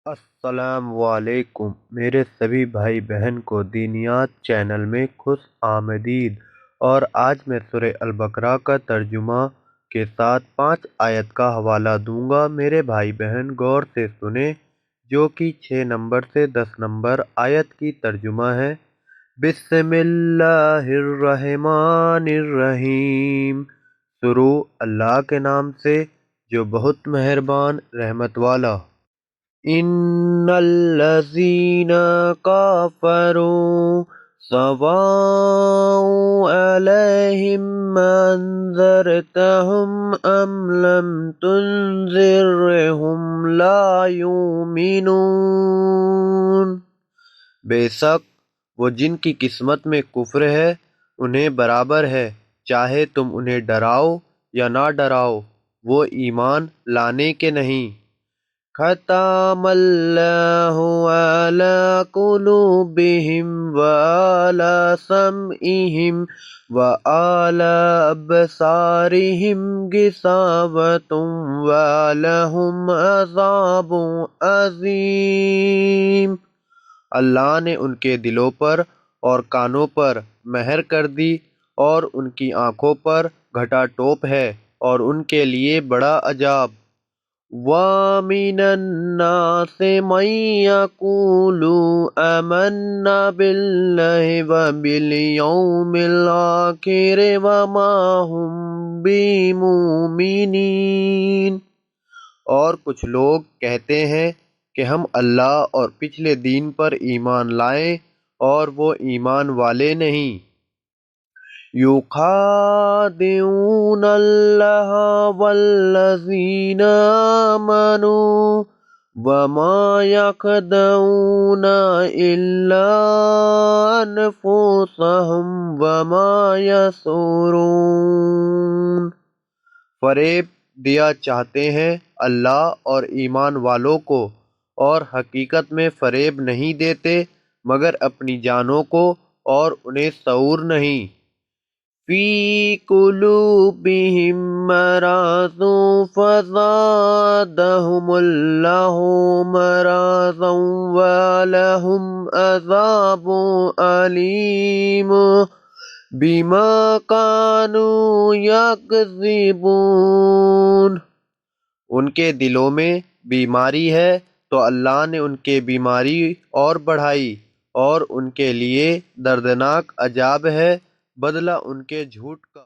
السلام علیکم میرے سبھی بھائی بہن کو دینیات چینل میں خوش آمدید۔ اور آج میں سورہ البقرہ کا ترجمہ کے ساتھ 5 آیت کا حوالہ دوں گا۔ میرے بھائی بہن غور سے سنیں، جو کہ 6 نمبر سے 10 نمبر آیت کی ترجمہ ہے۔ بسم اللہ الرحمن الرحیم۔ شروع اللہ کے نام سے جو بہت مہربان رحمت والا۔ ان الذین کفروا سواء علیہم انذرتہم ام لم تنذرہم لا یؤمنون۔ بے شک وہ جن کی قسمت میں کفر ہے انہیں برابر ہے، چاہے تم انہیں ڈراؤ یا نہ ڈراؤ، وہ ایمان لانے کے نہیں۔ ختم اللہ علی قلوبہم وعلی سمعہم وعلی ابصارہم غشاوۃ ولہم عذاب عظیم۔ اللہ نے ان کے دلوں پر اور کانوں پر مہر کر دی، اور ان کی آنکھوں پر گھٹا ٹوپ ہے، اور ان کے لیے بڑا عذاب۔ وَمِنَ النَّاسِ مَن يَقُولُ آمَنَّا بِاللَّهِ وَبِالْيَوْمِ الْآخِرِ وَمَا هُم بِمُؤْمِنِينَ۔ اور کچھ لوگ کہتے ہیں کہ ہم اللہ اور پچھلے دن پر ایمان لائیں، اور وہ ایمان والے نہیں۔ یخادعون اللہ والذین آمنوا وما یخدعون الا انفسهم وما یشعرون۔ فریب دیا چاہتے ہیں اللہ اور ایمان والوں کو، اور حقیقت میں فریب نہیں دیتے مگر اپنی جانوں کو، اور انہیں شعور نہیں۔ فی قلوبہم مرض فزادہم اللہ مرضا ولہم عذاب علیم بما کانوا یکذبون۔ ان کے دلوں میں بیماری ہے تو اللہ نے ان کے بیماری اور بڑھائی، اور ان کے لیے دردناک عذاب ہے بدلہ ان کے جھوٹ کا۔